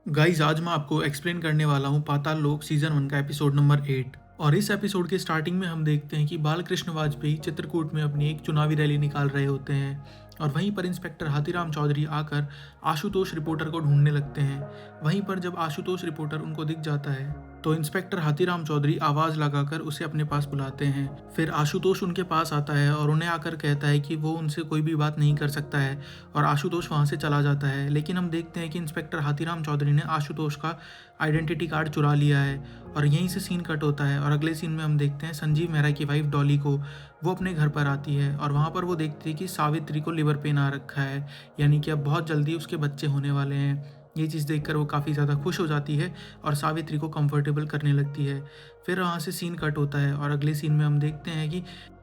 Guys आज मैं आपको एक्सप्लेन करने वाला हूँ पाताल लोक सीजन 1 का एपिसोड नंबर 8। और इस एपिसोड के स्टार्टिंग में हम देखते हैं कि बालकृष्ण वाजपेयी चित्रकूट में अपनी एक चुनावी रैली निकाल रहे होते हैं और वहीं पर इंस्पेक्टर हाथीराम चौधरी आकर आशुतोष रिपोर्टर को ढूंढने लगते हैं। वहीं पर जब आशुतोष रिपोर्टर उनको दिख जाता है तो इंस्पेक्टर हाथीराम चौधरी आवाज़ लगाकर उसे अपने पास बुलाते हैं। फिर आशुतोष उनके पास आता है और उन्हें आकर कहता है कि वो उनसे कोई भी बात नहीं कर सकता है और आशुतोष वहाँ से चला जाता है। लेकिन हम देखते हैं कि इंस्पेक्टर हाथीराम चौधरी ने आशुतोष का आइडेंटिटी कार्ड चुरा लिया है और यहीं से सीन कट होता है और अगले सीन में हम देखते हैं संजीव मेहरा की वाइफ डॉली को। वो अपने घर पर आती है और वहाँ पर वो देखती है कि सावित्री को लिवर पेन आ रखा है, यानी कि अब बहुत जल्दी उसके बच्चे होने वाले हैं। ये चीज़ देखकर वो काफ़ी ज़्यादा खुश हो जाती है और सावित्री को कंफर्टेबल करने लगती है। फिर वहाँ से सीन कट होता है और अगले सीन में हम देखते हैं कि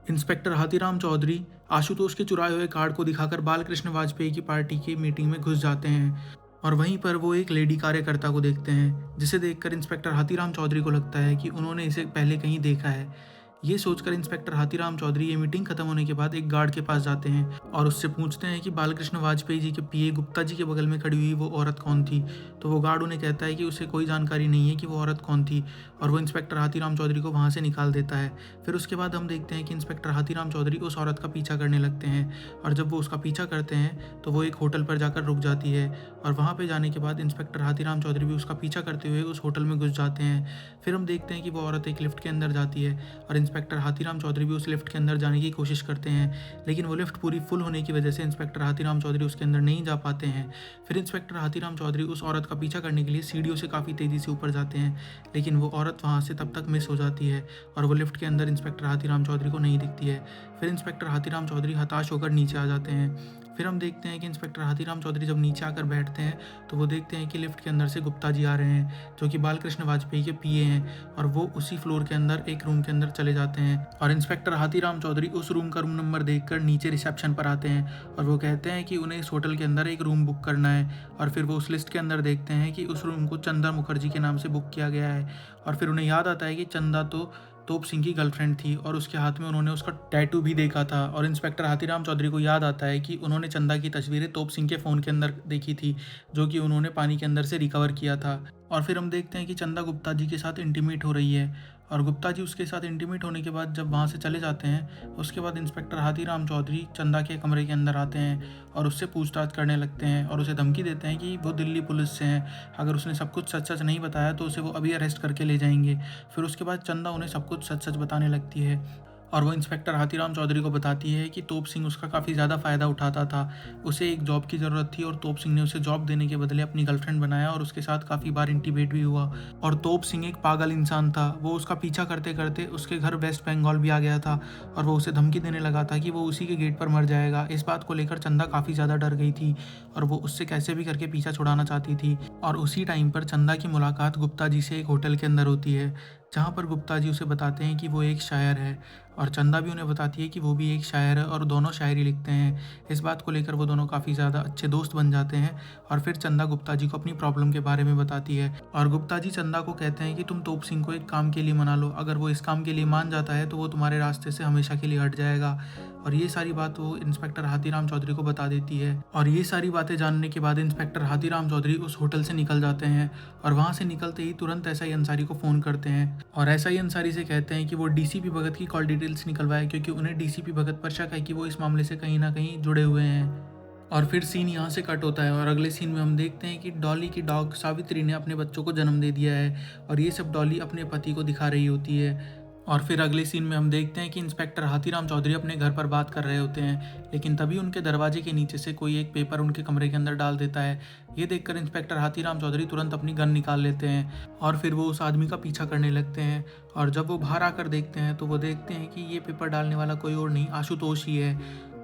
इंस्पेक्टर हाथीराम चौधरी आशुतोष के चुराए हुए कार्ड को दिखाकर बालकृष्ण वाजपेयी की पार्टी की मीटिंग में घुस जाते हैं और वहीं पर वो एक लेडी कार्यकर्ता को देखते हैं, जिसे देखकर इंस्पेक्टर हाथीराम चौधरी को लगता है कि उन्होंने इसे पहले कहीं देखा है। ये सोचकर इंस्पेक्टर हाथीराम चौधरी ये मीटिंग खत्म होने के बाद एक गार्ड के पास जाते हैं और उससे पूछते हैं कि बालकृष्ण वाजपेयी जी के पीए गुप्ता जी के बगल में खड़ी हुई वो औरत कौन थी। तो वो गार्ड उन्हें कहता है कि उसे कोई जानकारी नहीं है कि वो औरत कौन थी और वो इंस्पेक्टर हाथीराम चौधरी को वहाँ से निकाल देता है। फिर उसके बाद हम देखते हैं कि इंस्पेक्टर हाथीराम चौधरी उस औरत का पीछा करने लगते हैं और जब वो उसका पीछा करते हैं तो वो एक होटल पर जाकर रुक जाती है और वहाँ पे जाने के बाद इंस्पेक्टर हाथीराम चौधरी भी उसका पीछा करते हुए उस होटल में घुस जाते हैं। फिर हम देखते हैं कि वो औरत एक लिफ्ट के अंदर जाती है और इंस्पेक्टर हाथीराम चौधरी भी उस लिफ्ट के अंदर जाने की कोशिश करते हैं, लेकिन वो लिफ्ट पूरी फुल होने की वजह से इंस्पेक्टर हाथीराम चौधरी उसके अंदर नहीं जा पाते हैं। फिर इंस्पेक्टर हाथीराम चौधरी उस औरत का पीछा करने के लिए सीढ़ियों से काफ़ी तेज़ी से ऊपर जाते हैं, लेकिन वो औरत वहाँ से तब तक मिस हो जाती है और वो लिफ्ट के अंदर इंस्पेक्टर हाथीराम चौधरी को नहीं दिखती है। फिर इंस्पेक्टर हाथीराम चौधरी हताश होकर नीचे आ जाते हैं। फिर हम देखते हैं कि इंस्पेक्टर हाथीराम चौधरी जब नीचे आकर बैठते हैं तो वो देखते हैं कि लिफ्ट के अंदर से गुप्ता जी आ रहे हैं, जो कि बालकृष्ण वाजपेयी के पीए हैं, और वो उसी फ्लोर के अंदर एक रूम के अंदर चले जाते हैं और इंस्पेक्टर हाथीराम चौधरी उस रूम का रूम नंबर देखकर नीचे रिसेप्शन पर आते हैं और वो कहते हैं कि उन्हें इस होटल के अंदर एक रूम बुक करना है। और फिर वो उस लिस्ट के अंदर देखते हैं कि उस रूम को चंदा मुखर्जी के नाम से बुक किया गया है और फिर उन्हें याद आता है कि चंदा तो तोप सिंह की गर्लफ्रेंड थी और उसके हाथ में उन्होंने उसका टैटू भी देखा था। और इंस्पेक्टर हाथीराम चौधरी को याद आता है कि उन्होंने चंदा की तस्वीरें तोप सिंह के फ़ोन के अंदर देखी थी, जो कि उन्होंने पानी के अंदर से रिकवर किया था। और फिर हम देखते हैं कि चंदा गुप्ता जी के साथ इंटीमेट हो रही है और गुप्ता जी उसके साथ इंटीमेट होने के बाद जब वहाँ से चले जाते हैं उसके बाद इंस्पेक्टर हाथीराम चौधरी चंदा के कमरे के अंदर आते हैं और उससे पूछताछ करने लगते हैं और उसे धमकी देते हैं कि वो दिल्ली पुलिस से हैं, अगर उसने सब कुछ सच सच नहीं बताया तो उसे वो अभी अरेस्ट करके ले जाएंगे। फिर उसके बाद चंदा उन्हें सब कुछ सच सच बताने लगती है और वो इंस्पेक्टर हाथीराम चौधरी को बताती है कि तोप सिंह उसका काफ़ी ज़्यादा फ़ायदा उठाता था। उसे एक जॉब की ज़रूरत थी और तोप सिंह ने उसे जॉब देने के बदले अपनी गर्लफ्रेंड बनाया और उसके साथ काफ़ी बार इंटीमेट भी हुआ। और तोप सिंह एक पागल इंसान था, वो उसका पीछा करते करते उसके घर वेस्ट बंगाल भी आ गया था और वो उसे धमकी देने लगा था कि वो उसी के गेट पर मर जाएगा। इस बात को लेकर चंदा काफ़ी ज़्यादा डर गई थी और वो उससे कैसे भी करके पीछा छुड़ाना चाहती थी। और उसी टाइम पर चंदा की मुलाकात गुप्ता जी से एक होटल के अंदर होती है, जहाँ पर गुप्ता जी उसे बताते हैं कि वो एक शायर है और चंदा भी उन्हें बताती है कि वो भी एक शायर है और दोनों शायरी लिखते हैं। इस बात को लेकर वो दोनों काफ़ी ज़्यादा अच्छे दोस्त बन जाते हैं और फिर चंदा गुप्ता जी को अपनी प्रॉब्लम के बारे में बताती है और गुप्ता जी चंदा को कहते हैं कि तुम तोप सिंह को एक काम के लिए मना लो, अगर वो इस काम के लिए मान जाता है तो वो तुम्हारे रास्ते से हमेशा के लिए हट जाएगा। और ये सारी बात वो इंस्पेक्टर हाथीराम चौधरी को बता देती है और ये सारी बातें जानने के बाद इंस्पेक्टर हाथीराम चौधरी उस होटल से निकल जाते हैं और वहाँ से निकलते ही तुरंत एसआई अंसारी को फ़ोन करते हैं और एसआई अंसारी से कहते हैं कि वो डीसीपी भगत की कॉल डिटेल्स निकलवाए, क्योंकि उन्हें डीसीपी भगत पर शक है कि वो इस मामले से कहीं ना कहीं जुड़े हुए हैं। और फिर सीन यहाँ से कट होता है और अगले सीन में हम देखते हैं कि डॉली की डॉग सावित्री ने अपने बच्चों को जन्म दे दिया है और ये सब डॉली अपने पति को दिखा रही होती है। और फिर अगले सीन में हम देखते हैं कि इंस्पेक्टर हाथीराम चौधरी अपने घर पर बात कर रहे होते हैं, लेकिन तभी उनके दरवाजे के नीचे से कोई एक पेपर उनके कमरे के अंदर डाल देता है। ये देखकर इंस्पेक्टर हाथीराम चौधरी तुरंत अपनी गन निकाल लेते हैं और फिर वो उस आदमी का पीछा करने लगते हैं। और जब वो बाहर आकर देखते हैं तो वो देखते हैं कि ये पेपर डालने वाला कोई और नहीं आशुतोष ही है,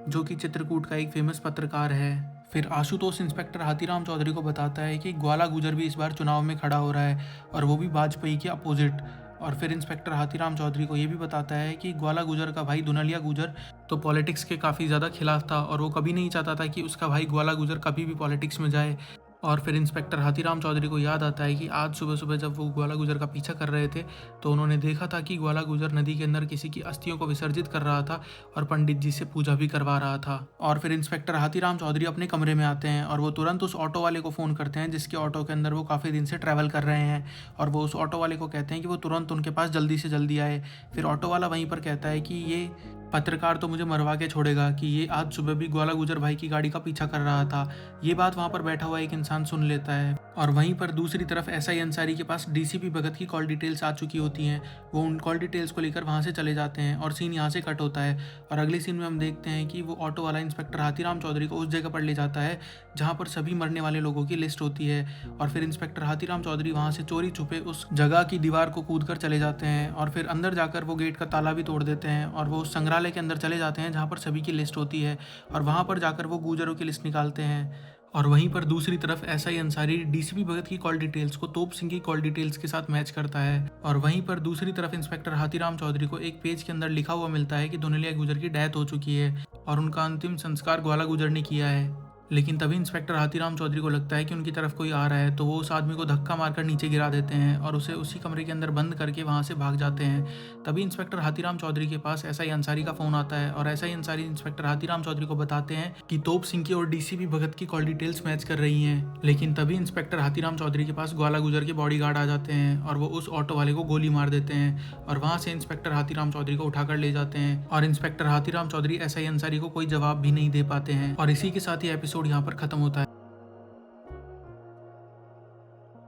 जो कि चित्रकूट का एक फेमस पत्रकार है। फिर आशुतोष इंस्पेक्टर हाथीराम चौधरी को बताता है कि ग्वाला गुजर भी इस बार चुनाव में खड़ा हो रहा है और वो भी वाजपेयी के अपोजिट। और फिर इंस्पेक्टर हाथीराम चौधरी को ये भी बताता है कि ग्वाला गुजर का भाई दुनलिया गुजर तो पॉलिटिक्स के काफ़ी ज़्यादा खिलाफ था और वो कभी नहीं चाहता था कि उसका भाई ग्वाला गुजर कभी भी पॉलिटिक्स में जाए। और फिर इंस्पेक्टर हाथीराम चौधरी को याद आता है कि आज सुबह सुबह जब वो ग्वाला गुजर का पीछा कर रहे थे तो उन्होंने देखा था कि ग्वाला गुजर नदी के अंदर किसी की अस्थियों को विसर्जित कर रहा था और पंडित जी से पूजा भी करवा रहा था। और फिर इंस्पेक्टर हाथीराम चौधरी अपने कमरे में आते हैं और वो तुरंत उस ऑटो वाले को फ़ोन करते हैं जिसके ऑटो के अंदर वो काफ़ी दिन से ट्रैवल कर रहे हैं, और वो उस ऑटो वाले को कहते हैं कि वो तुरंत उनके पास जल्दी से जल्दी आए। फिर ऑटो वाला वहीं पर कहता है कि ये पत्रकार तो मुझे मरवा के छोड़ेगा कि ये आज सुबह भी ग्वाला गुजर भाई की गाड़ी का पीछा कर रहा था। ये बात वहाँ पर बैठा हुआ एक इंसान सुन लेता है। और वहीं पर दूसरी तरफ एसआई अंसारी के पास डीसीपी भगत की कॉल डिटेल्स आ चुकी होती हैं। वो उन कॉल डिटेल्स को लेकर वहाँ से चले जाते हैं और सीन यहाँ से कट होता है। और अगले सीन में हम देखते हैं कि वो ऑटो वाला इंस्पेक्टर हाथीराम चौधरी को उस जगह पर ले जाता है जहाँ पर सभी मरने वाले लोगों की लिस्ट होती है। और फिर इंस्पेक्टर हाथीराम चौधरी वहाँ से चोरी छुपे उस जगह की दीवार को कूद कर चले जाते हैं और फिर अंदर जाकर वो गेट का ताला भी तोड़ देते हैं और वो उस संग्रहालय के अंदर चले जाते हैं जहाँ पर सभी की लिस्ट होती है। और वहाँ पर जाकर वो गुजरों की लिस्ट निकालते हैं। और वहीं पर दूसरी तरफ एसआई अंसारी डीसीपी भगत की कॉल डिटेल्स को तोप सिंह की कॉल डिटेल्स के साथ मैच करता है। और वहीं पर दूसरी तरफ इंस्पेक्टर हाथीराम चौधरी को एक पेज के अंदर लिखा हुआ मिलता है कि धुनलिया गुजर की डेथ हो चुकी है और उनका अंतिम संस्कार ग्वाला गुजर ने किया है। लेकिन तभी इंस्पेक्टर हाथीराम चौधरी को लगता है कि उनकी तरफ कोई आ रहा है, तो वो उस आदमी को धक्का मारकर नीचे गिरा देते हैं और उसे उसी कमरे के अंदर बंद करके वहाँ से भाग जाते हैं। तभी इंस्पेक्टर हाथीराम चौधरी के पास एसआई अंसारी का फ़ोन आता है और एसआई अंसारी इंस्पेक्टर हाथीराम चौधरी को बताते हैं कि तोप सिंह की और डीसीपी भगत की कॉल डिटेल्स मैच कर रही हैं। लेकिन तभी इंस्पेक्टर हाथीराम चौधरी के पास ग्वाला गुजर के बॉडीगार्ड आ जाते हैं और वो उस ऑटो वाले को गोली मार देते हैं और वहाँ से इंस्पेक्टर हाथीराम चौधरी को उठाकर ले जाते हैं। और इंस्पेक्टर हाथीराम चौधरी एसआई अंसारी को कोई जवाब भी नहीं दे पाते हैं और इसी के साथ ये एपिसोड यहाँ पर खत्म होता है।